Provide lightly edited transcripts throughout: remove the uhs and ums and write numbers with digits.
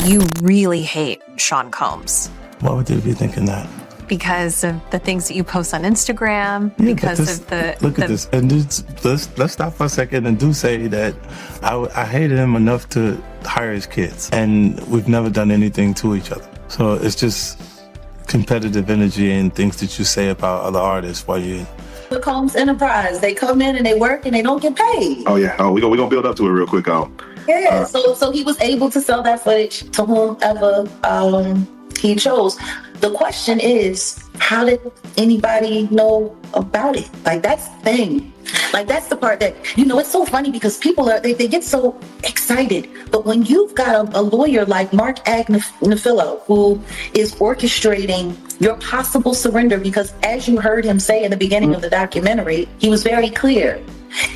You really hate Sean Combs. Why would they be thinking that? Because of the things that you post on Instagram, Look at this. And let's stop for a second and do say that I hated him enough to hire his kids. And we've never done anything to each other. So it's just competitive energy and things that you say about other artists while you... The Combs Enterprise, they come in and they work and they don't get paid. Oh, yeah. Oh, we're gonna build up to it real quick. Yeah, so he was able to sell that footage to whomever he chose. The question is, how did anybody know about it? Like, that's the thing. Like, that's the part that, it's so funny because people they get so excited. But when you've got a lawyer like Mark Agnifilo, who is orchestrating your possible surrender, because as you heard him say in the beginning of the documentary, he was very clear.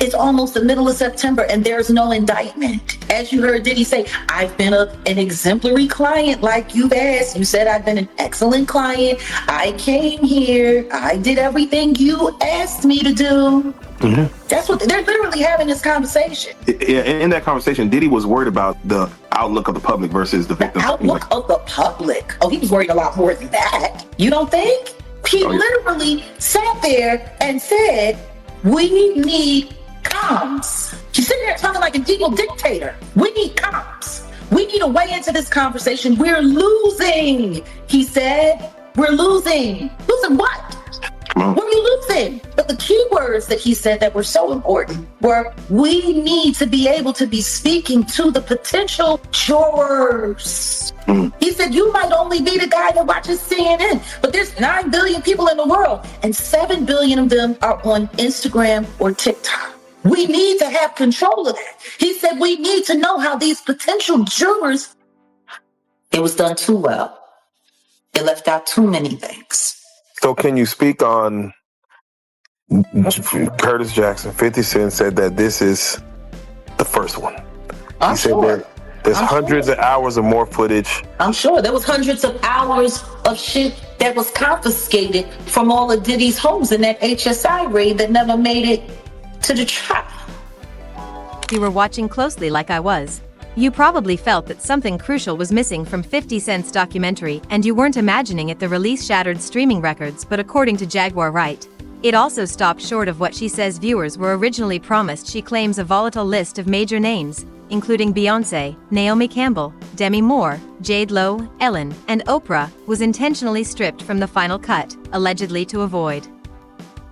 It's almost the middle of September and there's no indictment. As you heard Diddy say, I've been an exemplary client like you've asked. You said I've been an excellent client. I came here. I did everything you asked me to do. Mm-hmm. That's what they're literally having this conversation. Yeah, in that conversation, Diddy was worried about the outlook of the public versus the victim. The outlook of the public? Oh, he was worried a lot more than that. You don't think? He literally sat there and said, we need comms. She's sitting there talking like an evil dictator. We need comms. We need a way into this conversation. We're losing, he said. We're losing. Losing what? What are you losing? But the key words that he said that were so important were, we need to be able to be speaking to the potential jurors. He said, you might only be the guy that watches CNN, but there's 9 billion people in the world, and 7 billion of them are on Instagram or TikTok. We need to have control of that. He said, we need to know how these potential jurors... It was done too well. It left out too many things. So can you speak on Curtis Jackson? 50 Cent said that this is the first one. I'm sure. Said that there's hundreds of hours of more footage. I'm sure there was hundreds of hours of shit that was confiscated from all of Diddy's homes in that HSI raid that never made it to the trial. You were watching closely like I was. You probably felt that something crucial was missing from 50 Cent's documentary, and you weren't imagining it. The release shattered streaming records, but according to Jaguar Wright, it also stopped short of what she says viewers were originally promised. She claims a volatile list of major names, including Beyoncé, Naomi Campbell, Demi Moore, Jade Lowe, Ellen, and Oprah, was intentionally stripped from the final cut, allegedly to avoid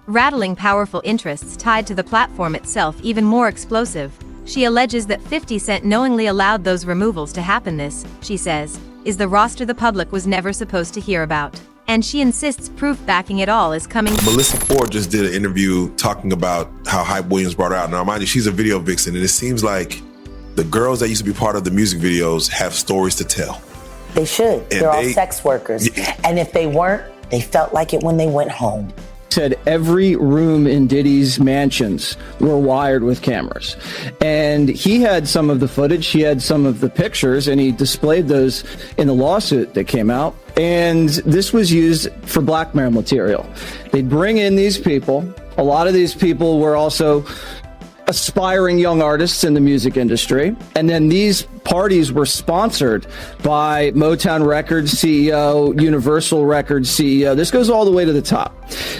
rattling powerful interests tied to the platform itself even more explosive. She alleges that 50 Cent knowingly allowed those removals to happen. This, she says, is the roster the public was never supposed to hear about. And she insists proof backing it all is coming. Melissa Ford just did an interview talking about how Hype Williams brought her out. Now, mind you, she's a video vixen, and it seems like the girls that used to be part of the music videos have stories to tell. They should. And they're all sex workers. Yeah. And if they weren't, they felt like it when they went home. Said every room in Diddy's mansions were wired with cameras. And he had some of the footage, he had some of the pictures, and he displayed those in the lawsuit that came out. And this was used for blackmail material. They'd bring in these people. A lot of these people were also aspiring young artists in the music industry. And then these parties were sponsored by Motown Records CEO, Universal Records CEO. This goes all the way to the top.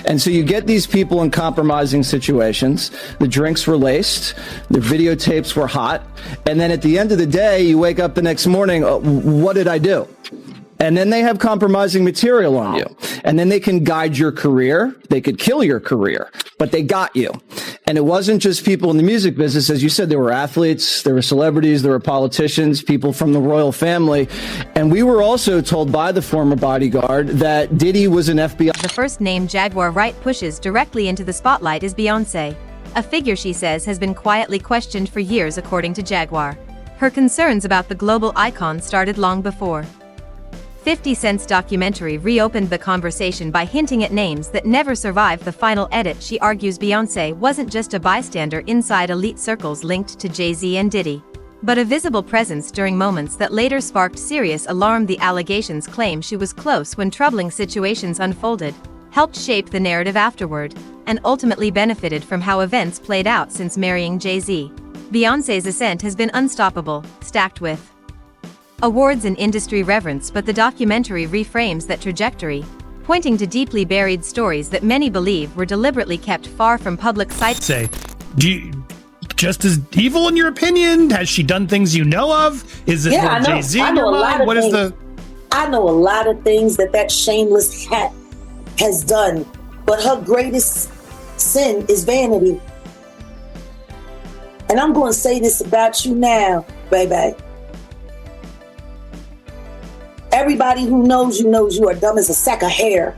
And so you get these people in compromising situations. The drinks were laced. The videotapes were hot. And then at the end of the day, you wake up the next morning, what did I do? And then they have compromising material on you. And then they can guide your career. They could kill your career, but they got you. And it wasn't just people in the music business. As you said, there were athletes, there were celebrities, there were politicians, people from the royal family. And we were also told by the former bodyguard that Diddy was an FBI. The first name Jaguar Wright pushes directly into the spotlight is Beyoncé, a figure she says has been quietly questioned for years, according to Jaguar. Her concerns about the global icon started long before. 50 Cent's documentary reopened the conversation by hinting at names that never survived the final edit. She argues Beyoncé wasn't just a bystander inside elite circles linked to Jay-Z and Diddy, but a visible presence during moments that later sparked serious alarm. The allegations claim she was close when troubling situations unfolded, helped shape the narrative afterward, and ultimately benefited from how events played out since marrying Jay-Z. Beyoncé's ascent has been unstoppable, stacked with awards and industry reverence, but the documentary reframes that trajectory, pointing to deeply buried stories that many believe were deliberately kept far from public sight. Say, do you just as evil in your opinion? Has she done things you know of? Is it Jay-Z in your mind? What is the... I know a lot of things that shameless hat has done, but her greatest sin is vanity. And I'm going to say this about you now, baby. Everybody who knows you are dumb as a sack of hair.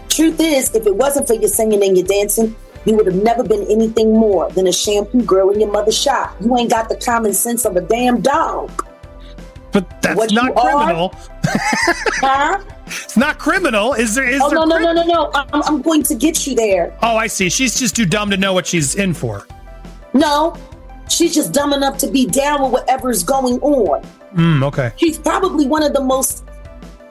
Truth is, if it wasn't for your singing and your dancing, you would have never been anything more than a shampoo girl in your mother's shop. You ain't got the common sense of a damn dog. But that's not criminal. Huh? It's not criminal. Is there? No. I'm going to get you there. Oh, I see. She's just too dumb to know what she's in for. No, she's just dumb enough to be down with whatever's going on. Okay. She's probably one of the most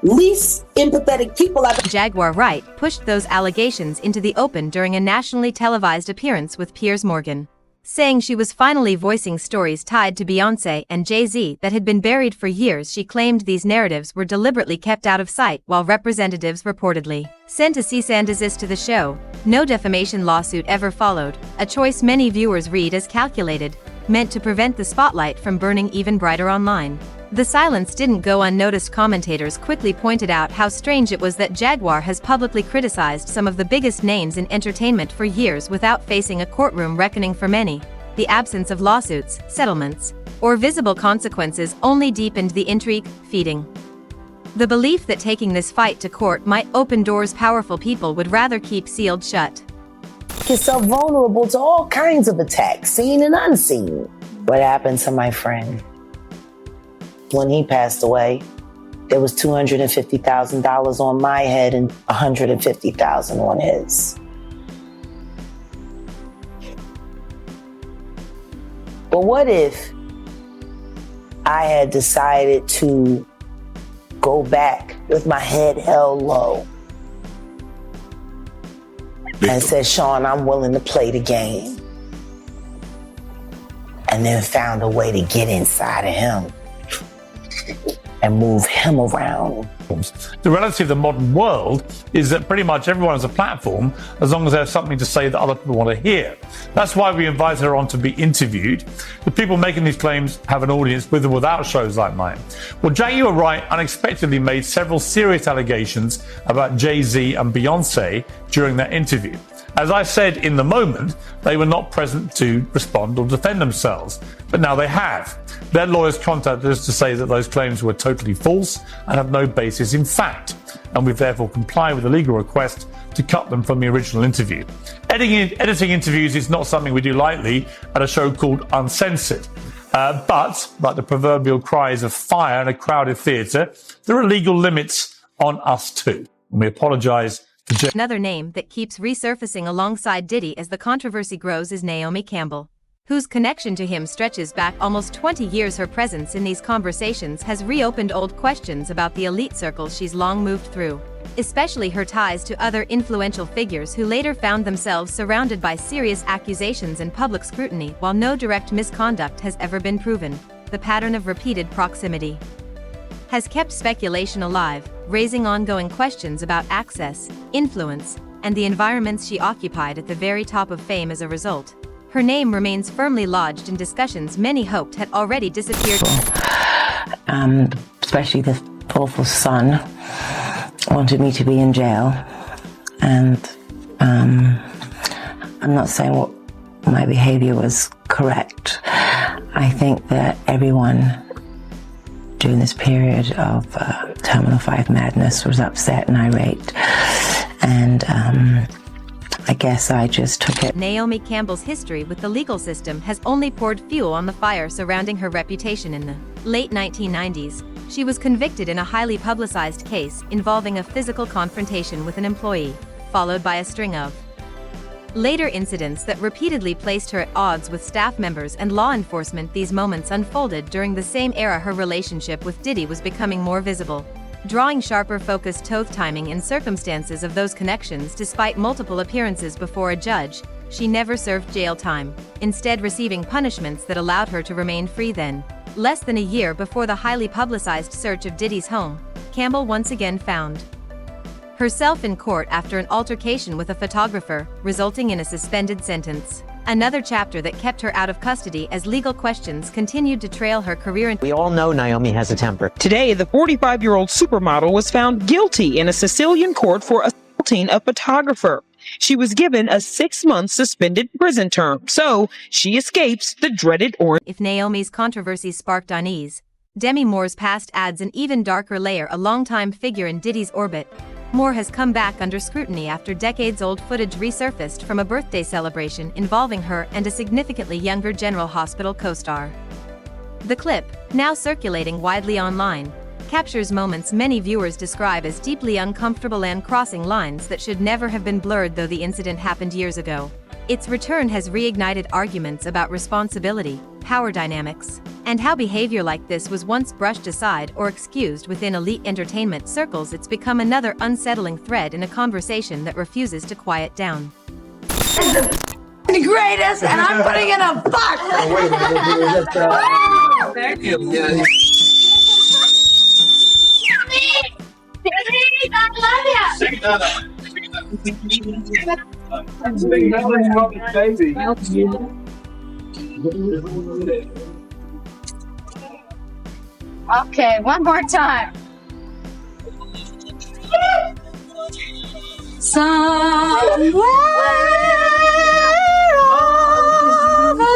least empathetic people I've... Jaguar Wright pushed those allegations into the open during a nationally televised appearance with Piers Morgan, saying she was finally voicing stories tied to Beyoncé and Jay-Z that had been buried for years. She claimed these narratives were deliberately kept out of sight, while representatives reportedly sent a cease and desist to the show. No defamation lawsuit ever followed, a choice many viewers read as calculated, meant to prevent the spotlight from burning even brighter online. The silence didn't go unnoticed. Commentators quickly pointed out how strange it was that Jaguar has publicly criticized some of the biggest names in entertainment for years without facing a courtroom reckoning. For many, the absence of lawsuits, settlements, or visible consequences only deepened the intrigue, feeding the belief that taking this fight to court might open doors powerful people would rather keep sealed shut. Yourself vulnerable to all kinds of attacks, seen and unseen. What happened to my friend? When he passed away, there was $250,000 on my head and $150,000 on his. But what if I had decided to go back with my head held low and said, Sean, I'm willing to play the game, and then found a way to get inside of him and move him around? The reality of the modern world is that pretty much everyone has a platform as long as they have something to say that other people want to hear. That's why we invite her on to be interviewed. The people making these claims have an audience with or without shows like mine. Well, Jaguar Wright unexpectedly made several serious allegations about Jay-Z and Beyoncé during that interview. As I said in the moment, they were not present to respond or defend themselves, but now they have. Their lawyers contacted us to say that those claims were totally false and have no basis in fact, and we've therefore complied with the legal request to cut them from the original interview. Editing interviews is not something we do lightly at a show called Uncensored. But, like the proverbial cries of fire in a crowded theatre, there are legal limits on us too. And we apologise. Another name that keeps resurfacing alongside Diddy as the controversy grows is Naomi Campbell, whose connection to him stretches back almost 20 years. Her presence in these conversations has reopened old questions about the elite circles she's long moved through, especially her ties to other influential figures who later found themselves surrounded by serious accusations and public scrutiny. While no direct misconduct has ever been proven, the pattern of repeated proximity has kept speculation alive, raising ongoing questions about access, influence, and the environments she occupied at the very top of fame as a result. Her name remains firmly lodged in discussions many hoped had already disappeared. Especially the awful son wanted me to be in jail, and I'm not saying what my behavior was correct. I think that everyone during this period of Terminal 5 madness was upset and irate, and I guess I just took it. Naomi Campbell's history with the legal system has only poured fuel on the fire surrounding her reputation. In the late 1990s, she was convicted in a highly publicized case involving a physical confrontation with an employee, followed by a string of later incidents that repeatedly placed her at odds with staff members and law enforcement. These moments unfolded during the same era her relationship with Diddy was becoming more visible, drawing sharper focus. Timing and circumstances of those connections. Despite multiple appearances before a judge, she never served jail time, instead receiving punishments that allowed her to remain free. Then, Less than a year before the highly publicized search of Diddy's home, Campbell once again found herself in court after an altercation with a photographer, resulting in a suspended sentence. Another chapter that kept her out of custody as legal questions continued to trail her career. We all know Naomi has a temper. Today, the 45-year-old supermodel was found guilty in a Sicilian court for assaulting a photographer. She was given a 6-month suspended prison term, so she escapes the dreaded orange. If Naomi's controversy sparked unease, Demi Moore's past adds an even darker layer. A longtime figure in Diddy's orbit, Moore has come back under scrutiny after decades-old footage resurfaced from a birthday celebration involving her and a significantly younger General Hospital co-star. The clip, now circulating widely online, captures moments many viewers describe as deeply uncomfortable and crossing lines that should never have been blurred, though the incident happened years ago. Its return has reignited arguments about responsibility, power dynamics, and how behavior like this was once brushed aside or excused within elite entertainment circles. It's become another unsettling thread in a conversation that refuses to quiet down. The greatest, and I'm putting in a fuck! Thank you. Okay, one more time. Somewhere over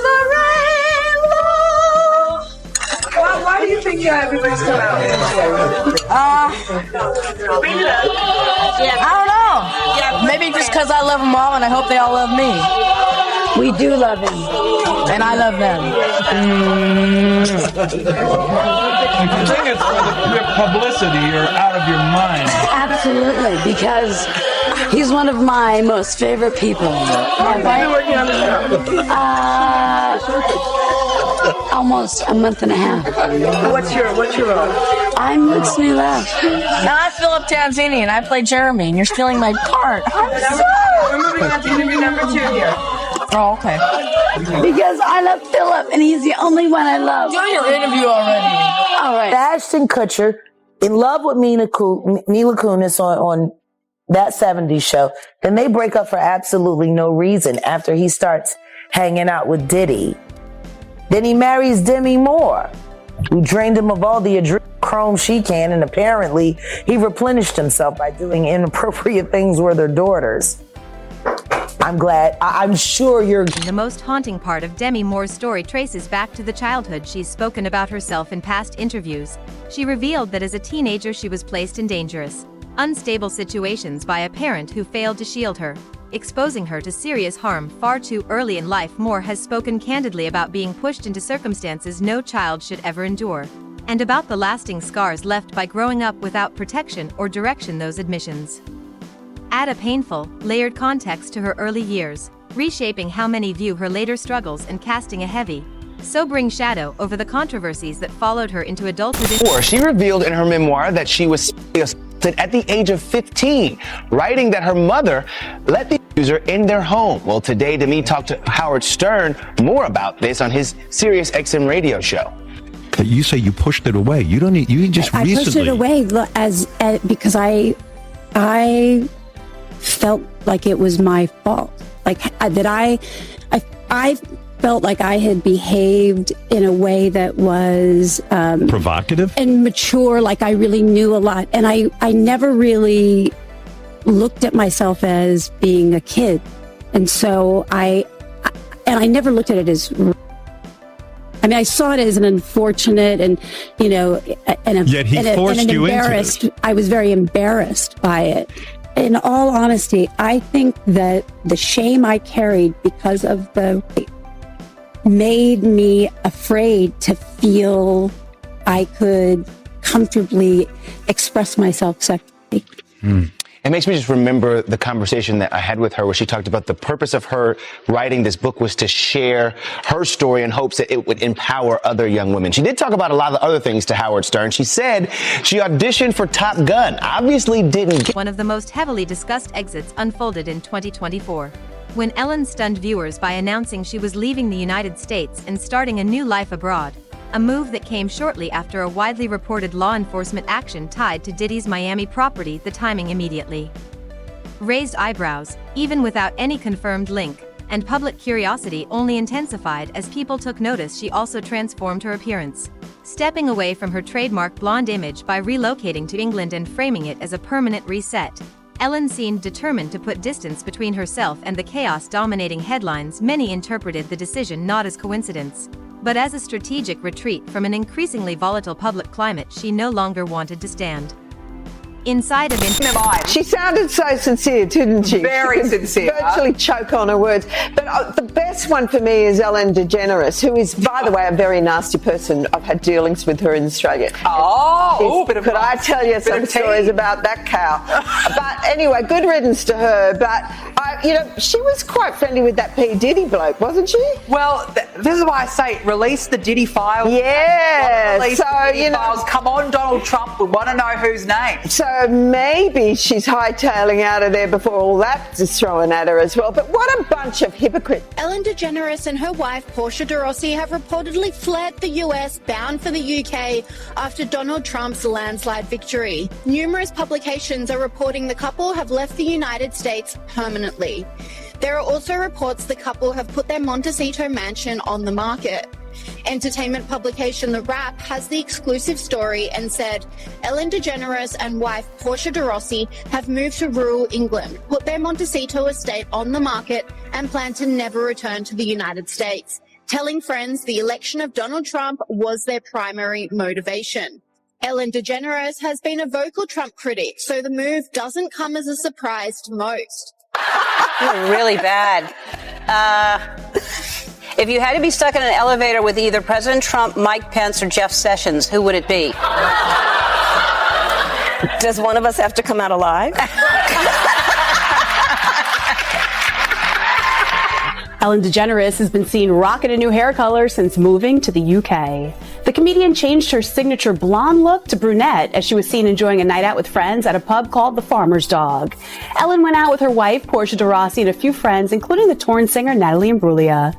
the rainbow. Why do you think everybody's come out? I don't know. Maybe just because I love them all and I hope they all love me. We do love him, and I love them. I think it's for the publicity. You're out of your mind. Absolutely, because he's one of my most favorite people. Have you been working on the show? Almost a month and a half. What's your role? I'm Lixley Left. Now I fill up Tanzania and I play Jeremy, and you're stealing my part. I'm sorry. We're moving on to interview number 2 here. Oh, okay. Because I love Philip, and he's the only one I love. Do your interview already. All right. Ashton Kutcher, in love with Mila Kunis on that 70s show. Then they break up for absolutely no reason after he starts hanging out with Diddy. Then he marries Demi Moore, who drained him of all the chrome she can, and apparently he replenished himself by doing inappropriate things with her daughters. I'm sure you're... The most haunting part of Demi Moore's story traces back to the childhood she's spoken about herself in past interviews. She revealed that as a teenager she was placed in dangerous, unstable situations by a parent who failed to shield her, exposing her to serious harm far too early in life. Moore has spoken candidly about being pushed into circumstances no child should ever endure, and about the lasting scars left by growing up without protection or direction. Those admissions add a painful, layered context to her early years, reshaping how many view her later struggles and casting a heavy, sobering shadow over the controversies that followed her into adulthood. She revealed in her memoir that she was assaulted at the age of 15, writing that her mother let the abuser in their home. Well, today, Demi talked to Howard Stern more about this on his Sirius XM radio show. You say you pushed it away. You don't need. You just I recently. pushed it away as because I felt like it was my fault, like that I felt like I had behaved in a way that was provocative and mature, like I really knew a lot, and I never really looked at myself as being a kid, and so I never looked at it as. I mean, I saw it as an unfortunate and, Yet he forced you into it. I was very embarrassed by it. In all honesty, I think that the shame I carried because of the made me afraid to feel I could comfortably express myself sexually. It makes me just remember the conversation that I had with her where she talked about the purpose of her writing this book was to share her story in hopes that it would empower other young women. She did talk about a lot of other things to Howard Stern. She said she auditioned for Top Gun, obviously didn't get... One of the most heavily discussed exits unfolded in 2024, when Ellen stunned viewers by announcing she was leaving the United States and starting a new life abroad. a move that came shortly after a widely reported law enforcement action tied to Diddy's Miami property. The timing immediately raised eyebrows, even without any confirmed link, and public curiosity only intensified as people took notice. She also transformed her appearance, stepping away from her trademark blonde image by relocating to England and framing it as a permanent reset. Ellen seemed determined to put distance between herself and the chaos dominating headlines. Many interpreted the decision not as coincidence, but as a strategic retreat from an increasingly volatile public climate she no longer wanted to stand inside of. She sounded so sincere, didn't she? Very sincere. Virtually choke on her words. But the best one for me is Ellen DeGeneres, who is, by the way, a very nasty person. I've had dealings with her in Australia. Could I tell you some stories about that cow? But anyway, good riddance to her. But she was quite friendly with that P. Diddy bloke, wasn't she? Well, this is why I say release the Diddy files. Yeah. Files. Come on, Donald Trump. We want to know whose name. So maybe she's hightailing out of there before all that is thrown at her as well. But what a bunch of hypocrites. Ellen DeGeneres and her wife, Portia de Rossi, have reportedly fled the US, bound for the UK, after Donald Trump's landslide victory. Numerous publications are reporting the couple have left the United States permanently. There are also reports the couple have put their Montecito mansion on the market. Entertainment publication The Wrap has the exclusive story and said Ellen DeGeneres and wife Portia de Rossi have moved to rural England, put their Montecito estate on the market, and plan to never return to the United States, telling friends the election of Donald Trump was their primary motivation. Ellen DeGeneres has been a vocal Trump critic, so the move doesn't come as a surprise to most. Really bad. If you had to be stuck in an elevator with either President Trump, Mike Pence, or Jeff Sessions, who would it be? Does one of us have to come out alive? Ellen DeGeneres has been seen rocking a new hair color since moving to the UK. The comedian changed her signature blonde look to brunette as she was seen enjoying a night out with friends at a pub called The Farmer's Dog. Ellen went out with her wife, Portia de Rossi, and a few friends, including the Torn singer Natalie Imbruglia.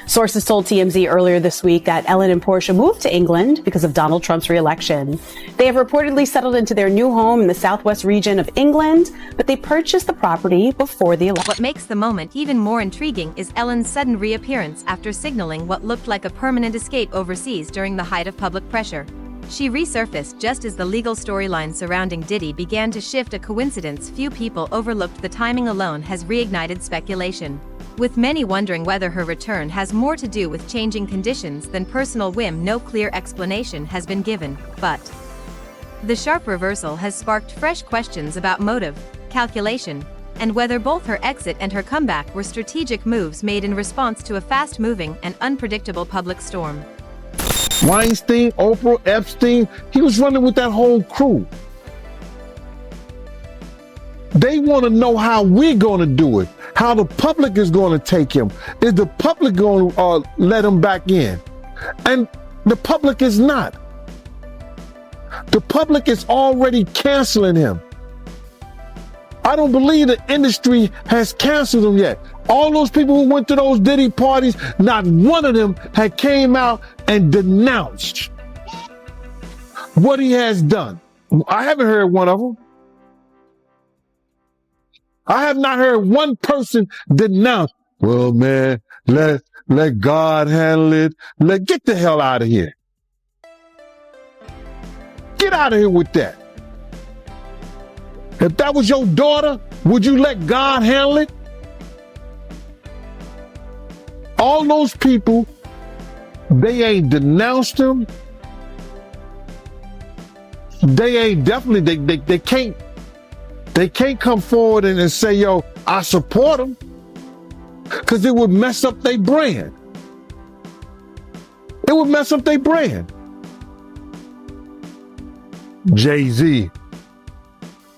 Sources told TMZ earlier this week that Ellen and Portia moved to England because of Donald Trump's re-election. They have reportedly settled into their new home in the southwest region of England, but they purchased the property before the election. What makes the moment even more intriguing is Ellen's sudden reappearance after signaling what looked like a permanent escape overseas during the height of public pressure. She resurfaced just as the legal storyline surrounding Diddy began to shift. A coincidence few people overlooked. The timing alone has reignited speculation, with many wondering whether her return has more to do with changing conditions than personal whim. No clear explanation has been given, but the sharp reversal has sparked fresh questions about motive, calculation, and whether both her exit and her comeback were strategic moves made in response to a fast-moving and unpredictable public storm. Weinstein, Oprah, Epstein, he was running with that whole crew. They want to know how we're going to do it, how the public is going to take him. Is the public going to let him back in? And the public is not. The public is already canceling him. I don't believe the industry has canceled him yet. All those people who went to those Diddy parties, not one of them had came out and denounced what he has done. I haven't heard one of them. I have not heard one person denounce, well, man, let God handle it. Get the hell out of here. Get out of here with that. If that was your daughter, would you let God handle it? All those people, they ain't denounced him. They ain't definitely, they can't come forward and say, yo, I support him. Because it would mess up their brand. It would mess up their brand. Jay-Z.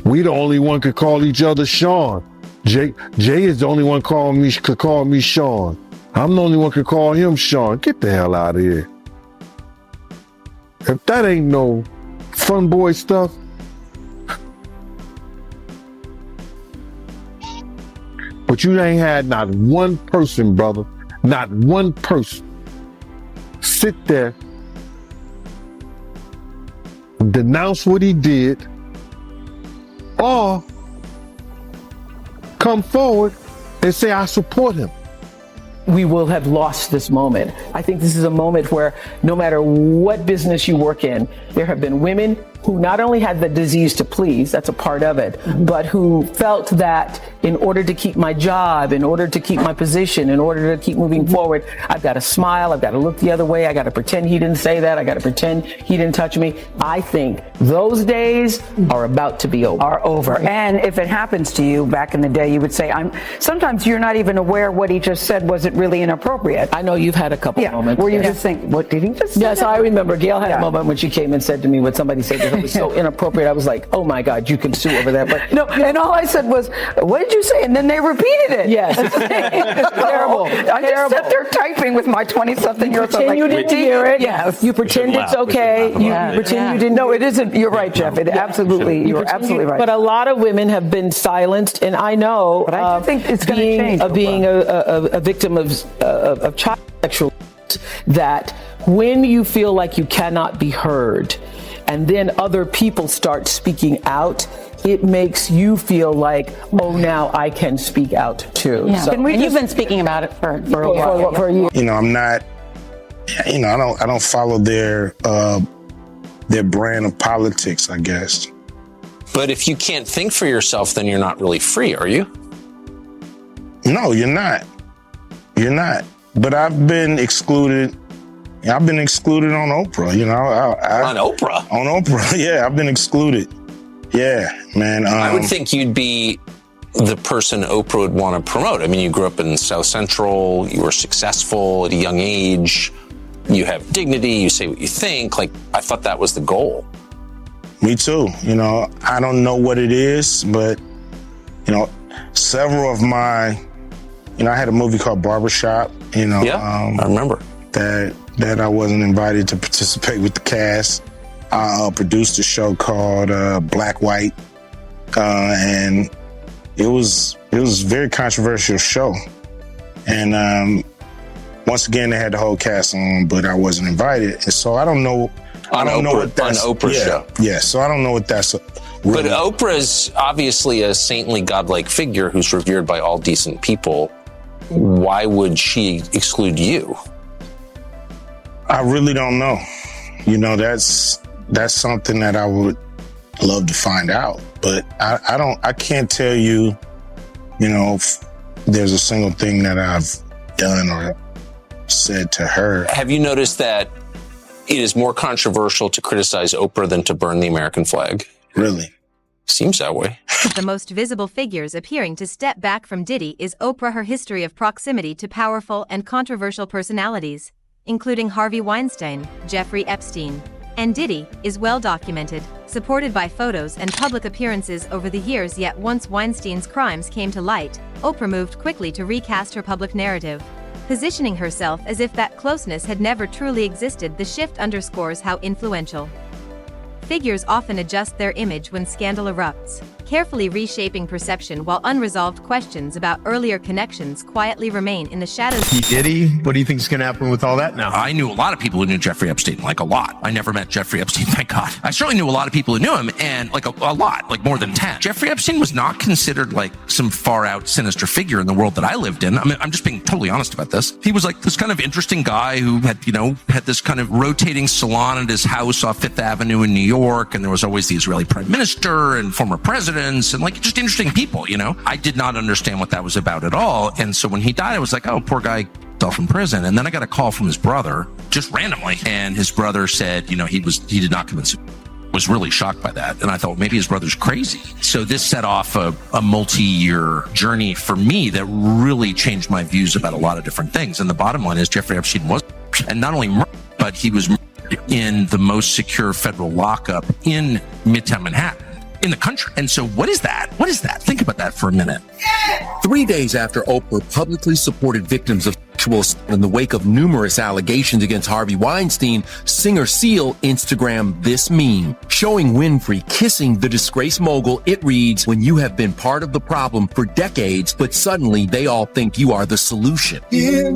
We the only one could call each other Sean. Jay is the only one could call me Sean. I'm the only one could call him Sean. Get the hell out of here. If that ain't no fun boy stuff. But you ain't had not one person, brother, not one person sit there denounce what he did, or come forward and say, I support him. We will have lost this moment. I think this is a moment where no matter what business you work in, there have been women who not only had the disease to please, that's a part of it, but who felt that in order to keep my job, in order to keep my position, in order to keep moving forward, I've got to smile, I've got to look the other way, I got to pretend he didn't say that, I got to pretend he didn't touch me. I think those days are about to be over. Are over. And if it happens to you back in the day, you would say, sometimes you're not even aware what he just said wasn't really inappropriate. I know you've had a couple moments. Where you just think, what did he just say? Yes, I remember Gail had a moment when she came and said to me what somebody said that was so inappropriate. I was like, oh my God, you can sue over that. But no, and all I said was, what did you say? And then they repeated it. Yes. It's terrible. I just sat there typing with my 20-something-year-old. You pretend you didn't hear it. Yes. You pretend it's okay. You pretend you didn't. No, it isn't. You're right, Jeff. You're absolutely right. But a lot of women have been silenced, and I know. But I think it's going to change. Being a victim of child sexual abuse, that when you feel like you cannot be heard, and then other people start speaking out, it makes you feel like, oh, now I can speak out too. Yeah. So, and you've been speaking about it for a while. For a year. You know, I'm not. You know, I don't follow their brand of politics, I guess. But if you can't think for yourself, then you're not really free, are you? No, you're not. You're not. But I've been excluded. I've been excluded on Oprah. You know, on Oprah. On Oprah, yeah, I've been excluded. Yeah, man. I would think you'd be the person Oprah would want to promote. I mean, you grew up in South Central. You were successful at a young age. You have dignity. You say what you think. Like, I thought that was the goal. Me too. You know, I don't know what it is, but, you know, several of my, you know, I had a movie called Barbershop, you know. Yeah, I remember. That I wasn't invited to participate with the cast. I produced a show called Black White, and it was a very controversial show. And once again, they had the whole cast on, but I wasn't invited, and so I don't know. I don't know what that's on Oprah's show. Yeah, so I don't know what that's. Really. But Oprah's obviously a saintly, godlike figure who's revered by all decent people. Why would she exclude you? I really don't know. You know, that's something that I would love to find out. But I can't tell you, you know, if there's a single thing that I've done or said to her. Have you noticed that it is more controversial to criticize Oprah than to burn the American flag? Really? Seems that way. The most visible figures appearing to step back from Diddy is Oprah. Her history of proximity to powerful and controversial personalities, including Harvey Weinstein, Jeffrey Epstein, and Diddy, is well documented, supported by photos and public appearances over the years. Yet once Weinstein's crimes came to light, Oprah moved quickly to recast her public narrative, positioning herself as if that closeness had never truly existed. The shift underscores how influential figures often adjust their image when scandal erupts, carefully reshaping perception while unresolved questions about earlier connections quietly remain in the shadows. Diddy, what do you think is going to happen with all that now? I knew a lot of people who knew Jeffrey Epstein, like a lot. I never met Jeffrey Epstein, thank God. I certainly knew a lot of people who knew him, and like a lot, like more than 10. Jeffrey Epstein was not considered like some far out sinister figure in the world that I lived in. I mean, I'm just being totally honest about this. He was like this kind of interesting guy who had, you know, had this kind of rotating salon at his house off Fifth Avenue in New York, and there was always the Israeli prime minister and former presidents and like just interesting people, you know. I did not understand what that was about at all. And so when he died, I was like, oh, poor guy fell from prison. And then I got a call from his brother just randomly. And his brother said, you know, he did not convince him. Was really shocked by that. And I thought, maybe his brother's crazy. So this set off a multi-year journey for me that really changed my views about a lot of different things. And the bottom line is Jeffrey Epstein was, and not only murdered, but he was in the most secure federal lockup in Midtown Manhattan in the country. And so what is that? What is that? Think about that for a minute. 3 days after Oprah publicly supported victims of sexual assault in the wake of numerous allegations against Harvey Weinstein, singer Seal Instagrammed this meme showing Winfrey kissing the disgraced mogul. It reads, when you have been part of the problem for decades, but suddenly they all think you are the solution. Please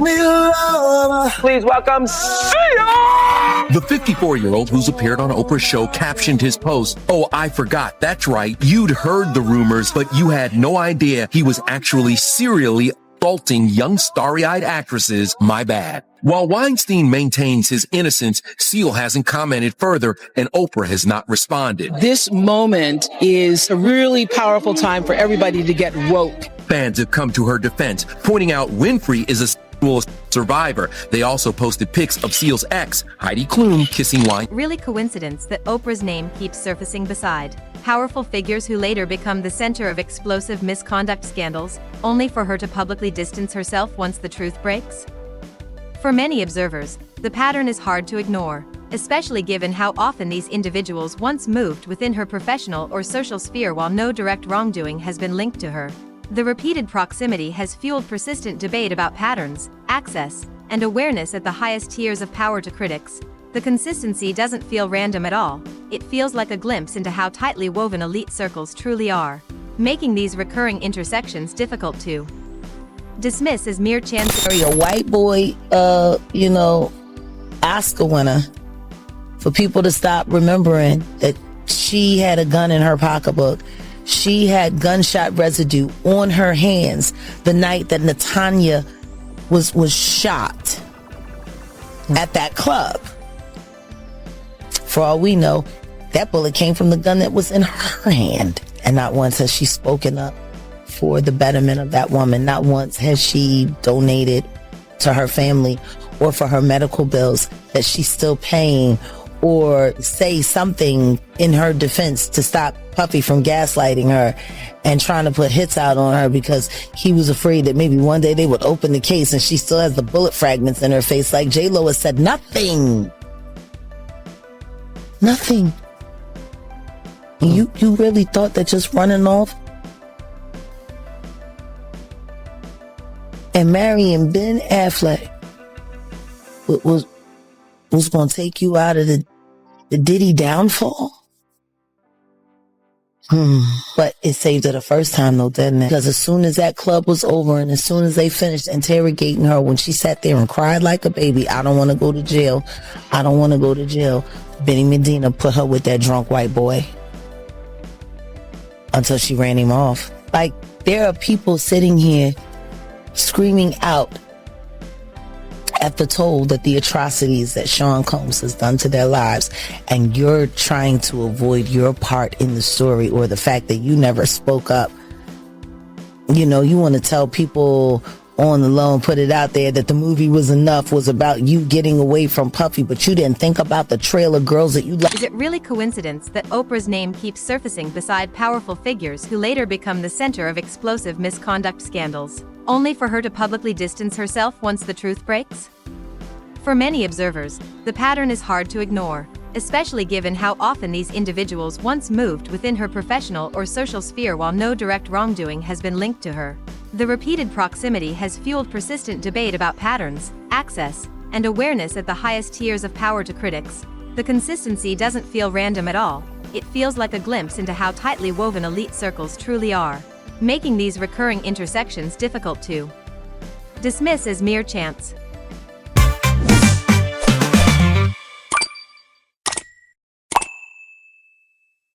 welcome Seal! The 54-year-old who's appeared on Oprah's show captioned his post, "Oh, I forgot. That's right. You'd heard the rumors, but you had no idea he was actually serially assaulting young starry-eyed actresses. My bad." While Weinstein maintains his innocence, Seal hasn't commented further, and Oprah has not responded. This moment is a really powerful time for everybody to get woke. Fans have come to her defense, pointing out Winfrey is a sexual survivor. They also posted pics of Seal's ex, Heidi Klum, kissing Weinstein. Really coincidence that Oprah's name keeps surfacing beside powerful figures who later become the center of explosive misconduct scandals, only for her to publicly distance herself once the truth breaks? For many observers, the pattern is hard to ignore, especially given how often these individuals once moved within her professional or social sphere while no direct wrongdoing has been linked to her. The repeated proximity has fueled persistent debate about patterns, access, and awareness at the highest tiers of power to critics. The consistency doesn't feel random at all, it feels like a glimpse into how tightly woven elite circles truly are, making these recurring intersections difficult to dismiss as mere chance. A white boy, Oscar winner, for people to stop remembering that she had a gun in her pocketbook. She had gunshot residue on her hands the night that Natanya was shot at that club. For all we know, that bullet came from the gun that was in her hand. And not once has she spoken up for the betterment of that woman. Not once has she donated to her family or for her medical bills that she's still paying, or say something in her defense to stop Puffy from gaslighting her and trying to put hits out on her because he was afraid that maybe one day they would open the case and she still has the bullet fragments in her face. Like J-Lo has said nothing. Nothing. You really thought that just running off and marrying Ben Affleck was going to take you out of the Diddy downfall? But it saved her the first time though, didn't it? Because as soon as that club was over and as soon as they finished interrogating her, when she sat there and cried like a baby, "I don't want to go to jail. I don't want to go to jail," Benny Medina put her with that drunk white boy until she ran him off. Like, there are people sitting here screaming out at the toll that the atrocities that Sean Combs has done to their lives, and you're trying to avoid your part in the story or the fact that you never spoke up. You want to tell people on the low and put it out there that the movie was about you getting away from Puffy, but you didn't think about the trail of girls that you like. Is it really coincidence that Oprah's name keeps surfacing beside powerful figures who later become the center of explosive misconduct scandals, only for her to publicly distance herself once the truth breaks? For many observers, the pattern is hard to ignore, especially given how often these individuals once moved within her professional or social sphere while no direct wrongdoing has been linked to her. The repeated proximity has fueled persistent debate about patterns, access, and awareness at the highest tiers of power to critics. The consistency doesn't feel random at all, it feels like a glimpse into how tightly woven elite circles truly are, making these recurring intersections difficult to dismiss as mere chance.